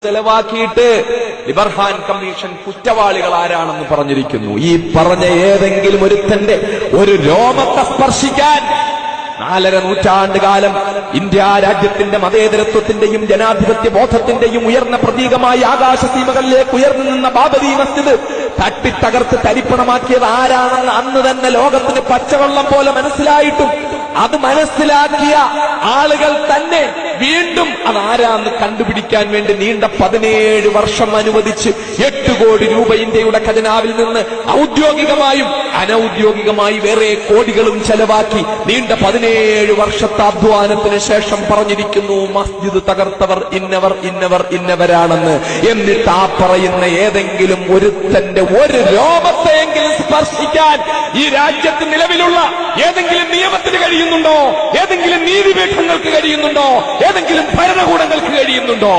ചെലവാക്കിയിട്ട് Liberhan commission കുറ്റവാളികൾ ആരാണെന്ന് പറഞ്ഞിരിക്കുന്നു. ഈ പറഞ്ഞ ഏതെങ്കിലും ഒരുത്തന്റെ ഒരു രോമത്തെ സ്പർശിക്കാൻ 4.5 നൂറ്റാണ്ടുകാലം ഇന്ത്യ രാജ്യത്തിന്റെ മതേതരത്വത്തിന്റെയും ജനാധിപത്യ ബോധത്തിന്റെയും ഉയർന്ന പ്രതീകമായി ആകാശസീമകളിലേക്ക് ഉയർന്നു നിന്ന ബാബരി മസ്ജിദ് തട്ടിത്തകർത്ത് തരിപ്പണമാക്കിയത് ആരാണെന്ന് അന്ന് തന്നെ ലോകത്തിന് പച്ചവെള്ളം പോലെ മനസ്സിലായിട്ടും അത് മനസ്സിലാക്കിയ ആളുകൾ തന്നെ വീണ്ടും അതാരാന്ന് കണ്ടുപിടിക്കാൻ വേണ്ടി നീണ്ട 17 വർഷം അനുവദിച്ച് 8 കോടി രൂപ ഇന്ത്യയുടെ ഖജനാവിൽ നിന്ന് ഔദ്യോഗികമായും അനൌദ്യോഗികമായി വേറെ കോടികളും ചെലവാക്കി നീണ്ട 17 വർഷത്തെ അധ്വാനത്തിന് ശേഷം പറഞ്ഞിരിക്കുന്നു മസ്ജിദ് തകർത്തവർ ഇന്നവരാണെന്ന്. എന്നിട്ട് ആ പറയുന്ന ഏതെങ്കിലും ഒരുത്തന്റെ ഒരു രോമത്തെയെങ്കിലും സ്പർശിക്കാൻ ഈ രാജ്യത്ത് നിലവിലുള്ള ഏതെങ്കിലും നിയമത്തിന് കഴിയുന്നുണ്ടോ? ഏതെങ്കിലും നീതിപീഠങ്ങൾക്ക് കഴിയുന്നുണ്ടോ? ഏതെങ്കിലും ഭരണകൂടങ്ങൾക്ക് കഴിയുന്നുണ്ടോ?